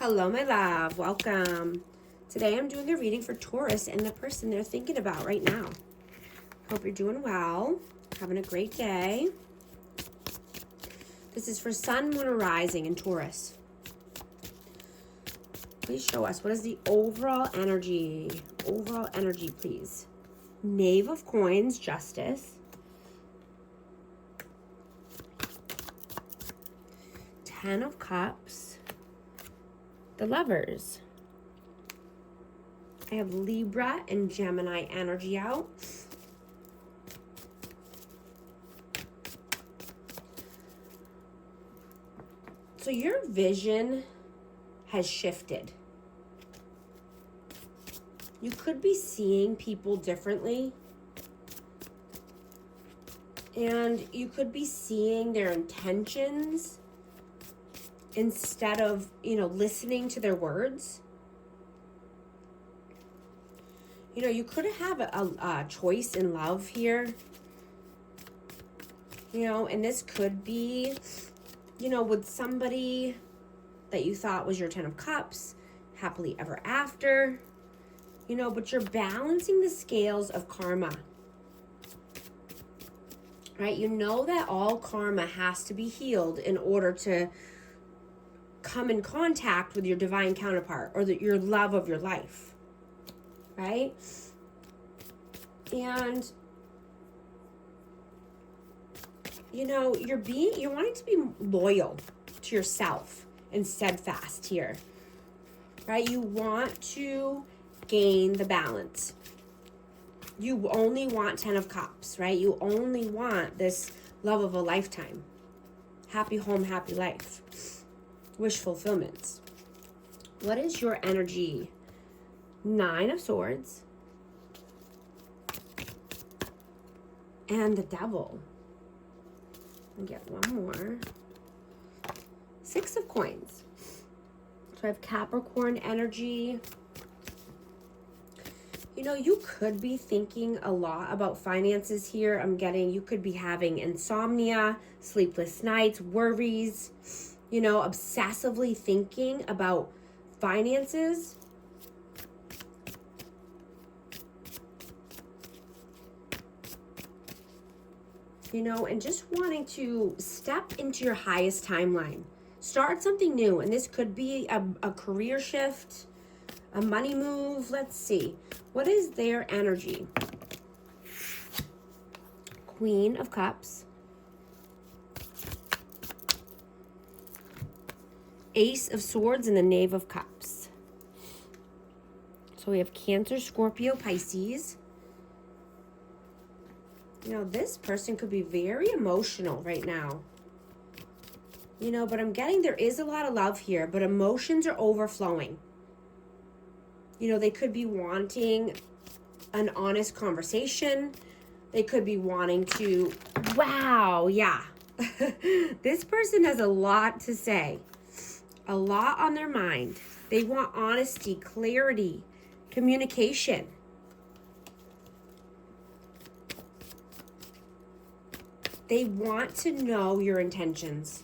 Hello, my love. Welcome. Today I'm doing a reading for Taurus and the person they're thinking about right now. Hope you're doing well. Having a great day. This is for Sun, Moon, or Rising in Taurus. Please show us, what is the overall energy? Overall energy, please. Knave of Coins, Justice. Ten of Cups. The Lovers. I have Libra and Gemini energy out. So your vision has shifted. You could be seeing people differently. And you could be seeing their intentions instead of, listening to their words. You could have a choice in love here. And this could be, with somebody that you thought was your Ten of Cups, happily ever after, but you're balancing the scales of karma, right? You know that all karma has to be healed in order to come in contact with your divine counterpart or your love of your life, right? And you're wanting to be loyal to yourself and steadfast here, right? You want to gain the balance. You only want 10 of Cups, right? You only want this love of a lifetime. Happy home, happy life. Wish fulfillments. What is your energy? Nine of Swords. And the Devil. And get one more. Six of Coins. So I have Capricorn energy. You could be thinking a lot about finances here. I'm getting you could be having insomnia, sleepless nights, worries, obsessively thinking about finances. And just wanting to step into your highest timeline. Start something new. And this could be a career shift, a money move. Let's see. What is their energy? Queen of Cups. Ace of Swords and the Knave of Cups. So we have Cancer, Scorpio, Pisces. This person could be very emotional right now. But I'm getting there is a lot of love here, but emotions are overflowing. They could be wanting an honest conversation. They could be wanting to, wow, yeah. This person has a lot to say, a lot on their mind. They want honesty, clarity, communication. They want to know your intentions.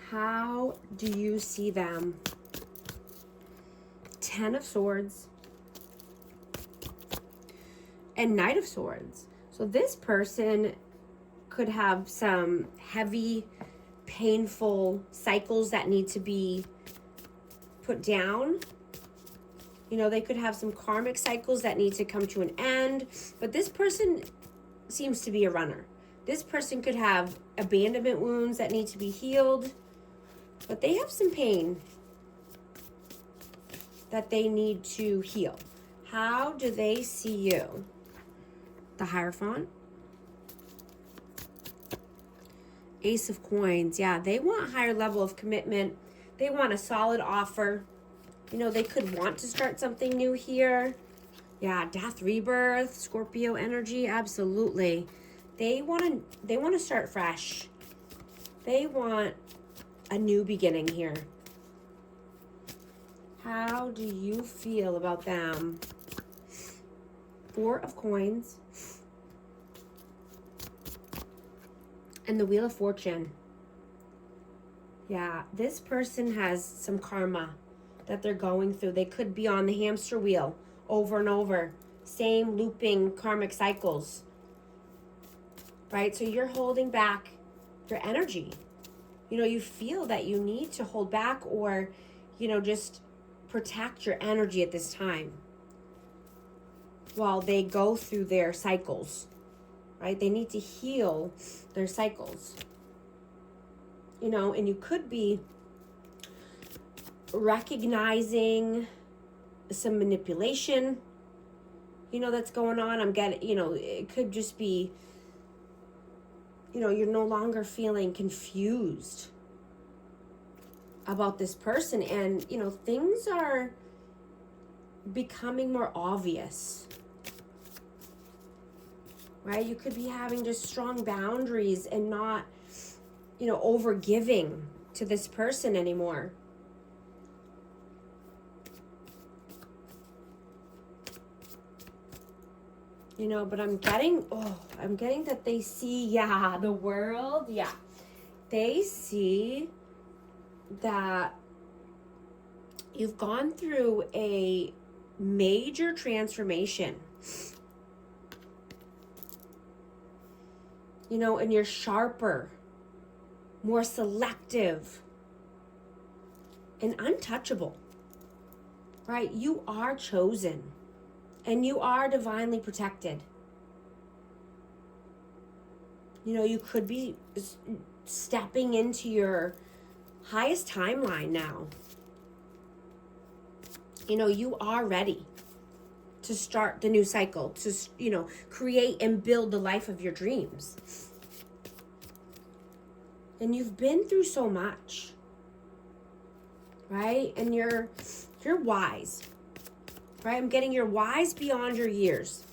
How do you see them? Ten of Swords and Knight of Swords. So this person could have some heavy, painful cycles that need to be put down. They could have some karmic cycles that need to come to an end. But this person seems to be a runner. This person could have abandonment wounds that need to be healed. But they have some pain that they need to heal. How do they see you? The Hierophant. Ace of Coins. Yeah, they want a higher level of commitment. They want a solid offer. They could want to start something new here. Yeah, death, rebirth, Scorpio energy, absolutely. They want to start fresh. They want a new beginning here. How do you feel about them? Four of Coins. And the Wheel of Fortune. Yeah, this person has some karma that they're going through. They could be on the hamster wheel over and over. Same looping karmic cycles. Right? So you're holding back your energy. You know, you feel that you need to hold back or, you know, just protect your energy at this time while they go through their cycles. Right? They need to heal their cycles. You know, and you could be recognizing some manipulation, you know, that's going on. I'm getting, you know, it could just be, you know, you're no longer feeling confused about this person, and, you know, things are becoming more obvious. Right? You could be having just strong boundaries and not, you know, over giving to this person anymore. You know, but I'm getting that they see, yeah, the world, yeah. They see that you've gone through a major transformation. You know, and you're sharper, more selective, and untouchable. Right? You are chosen. And you are divinely protected. You know, you could be stepping into your highest timeline now. You know, you are ready to start the new cycle, to, you know, create and build the life of your dreams. And you've been through so much. Right? And you're wise. Right? I'm getting you're wise beyond your years.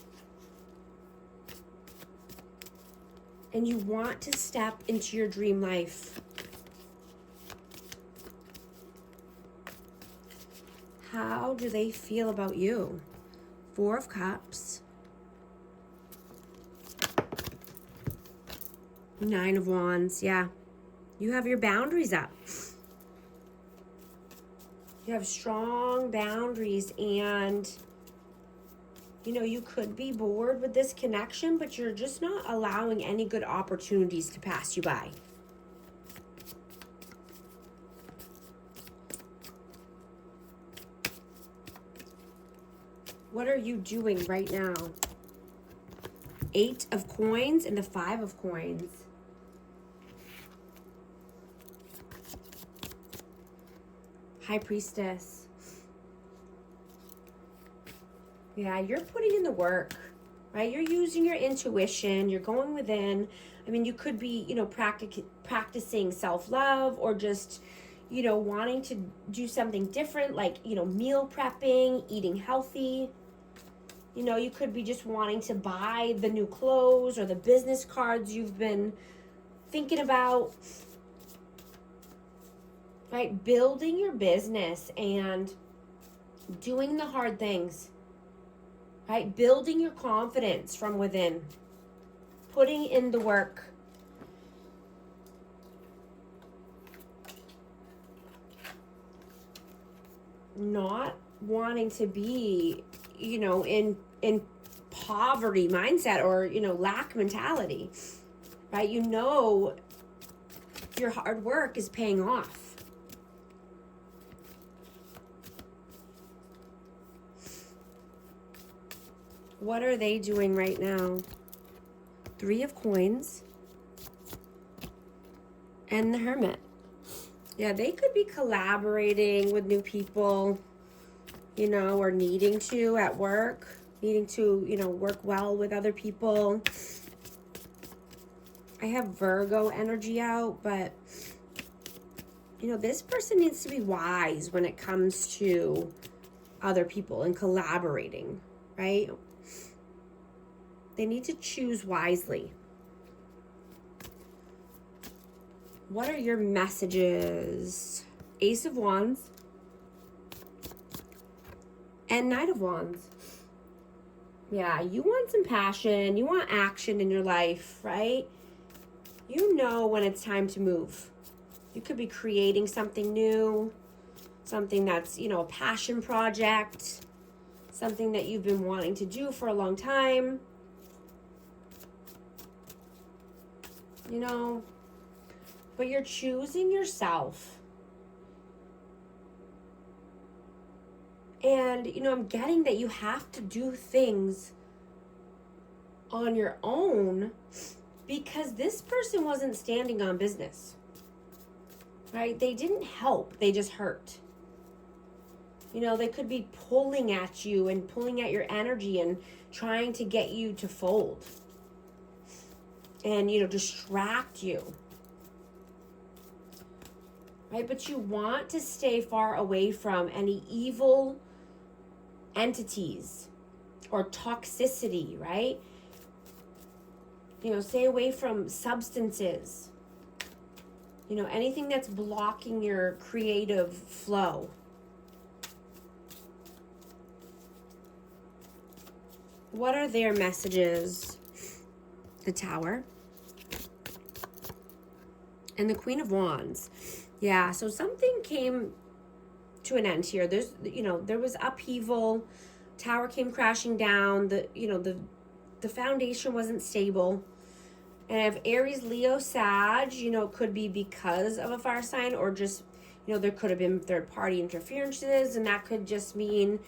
And you want to step into your dream life. How do they feel about you? 4 of Cups. 9 of Wands. Yeah. You have your boundaries up. You have strong boundaries, and, you know, you could be bored with this connection, but you're just not allowing any good opportunities to pass you by. What are you doing right now? 8 of Coins and the 5 of Coins. High Priestess. Yeah, you're putting in the work, right? You're using your intuition. You're going within. I mean, you could be, you know, practicing self-love, or just, you know, wanting to do something different, like, you know, meal prepping, eating healthy. You know, you could be just wanting to buy the new clothes or the business cards you've been thinking about. Right? Building your business and doing the hard things. Right? Building your confidence from within. Putting in the work. Not wanting to be, you know, in poverty mindset, or, you know, lack mentality. Right? You know your hard work is paying off. What are they doing right now? 3 of Coins and the Hermit. Yeah, they could be collaborating with new people, you know, or needing to at work, needing to, you know, work well with other people. I have Virgo energy out, but, you know, this person needs to be wise when it comes to other people and collaborating, right? They need to choose wisely. What are your messages? Ace of Wands and Knight of Wands. Yeah, you want some passion. You want action in your life, right? You know when it's time to move. You could be creating something new, something that's, you know, a passion project, something that you've been wanting to do for a long time. You know, but you're choosing yourself. And, you know, I'm getting that you have to do things on your own because this person wasn't standing on business, right? They didn't help, they just hurt. You know, they could be pulling at you and pulling at your energy and trying to get you to fold and, you know, distract you, right? But you want to stay far away from any evil entities or toxicity, right? You know, stay away from substances, you know, anything that's blocking your creative flow. What are their messages? The Tower and the Queen of Wands. Yeah, so something came to an end here. There's, you know, there was upheaval. Tower came crashing down. The foundation wasn't stable. And if Aries, Leo, Sag, you know, could be because of a fire sign, or just, you know, there could have been third party interferences, and that could just mean,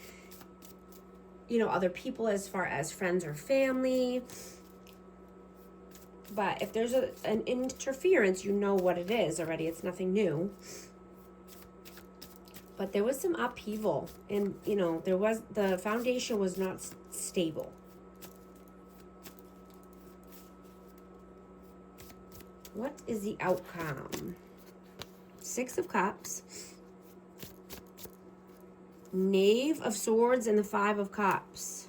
you know, other people as far as friends or family. But if there's an interference, you know what it is already. It's nothing new. But there was some upheaval, and, you know, the foundation was not stable. What is the outcome? Six of Cups, Knave of Swords, and the Five of Cups.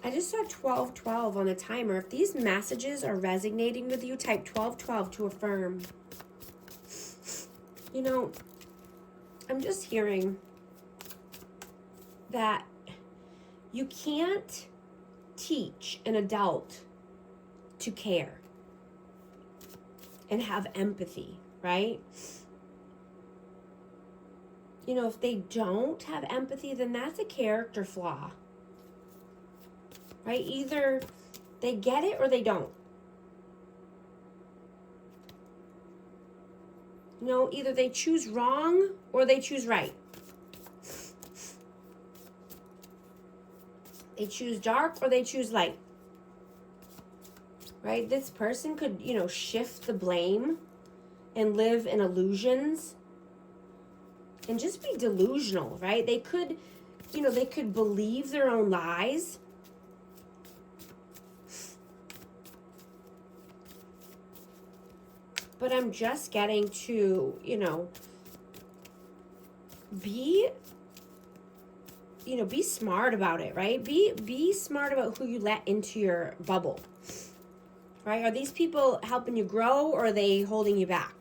I just saw 1212 on the timer. If these messages are resonating with you, type 1212 to affirm. You know, I'm just hearing that you can't teach an adult to care and have empathy, right? You know, if they don't have empathy, then that's a character flaw. Right? Either they get it or they don't. You know, either they choose wrong or they choose right. They choose dark or they choose light. Right? This person could, you know, shift the blame and live in illusions and just be delusional, right? They could, you know, they could believe their own lies. But I'm just getting to, you know, be smart about it, right? Be smart about who you let into your bubble, right? Are these people helping you grow, or are they holding you back?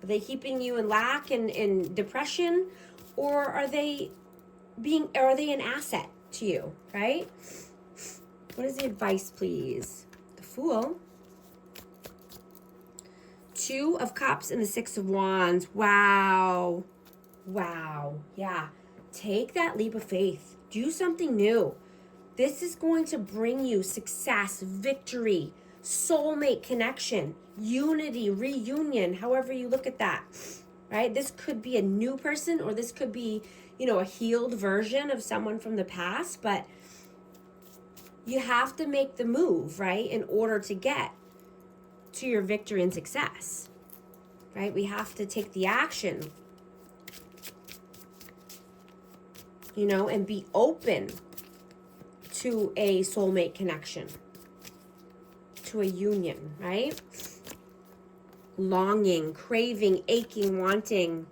Are they keeping you in lack and in depression, or are they an asset to you, right? What is the advice, please? The Fool. Two of Cups and the Six of Wands. Wow. Yeah. Take that leap of faith. Do something new. This is going to bring you success, victory, soulmate connection, unity, reunion, however you look at that, right? This could be a new person, or this could be, you know, a healed version of someone from the past, but you have to make the move, right, in order to get to your victory and success, right? We have to take the action, you know, and be open to a soulmate connection, to a union, right? Longing, craving, aching, wanting,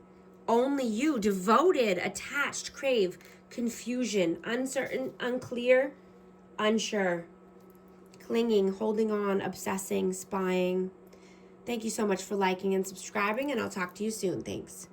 only you, devoted, attached, crave, confusion, uncertain, unclear, unsure, clinging, holding on, obsessing, spying. Thank you so much for liking and subscribing, and I'll talk to you soon. Thanks.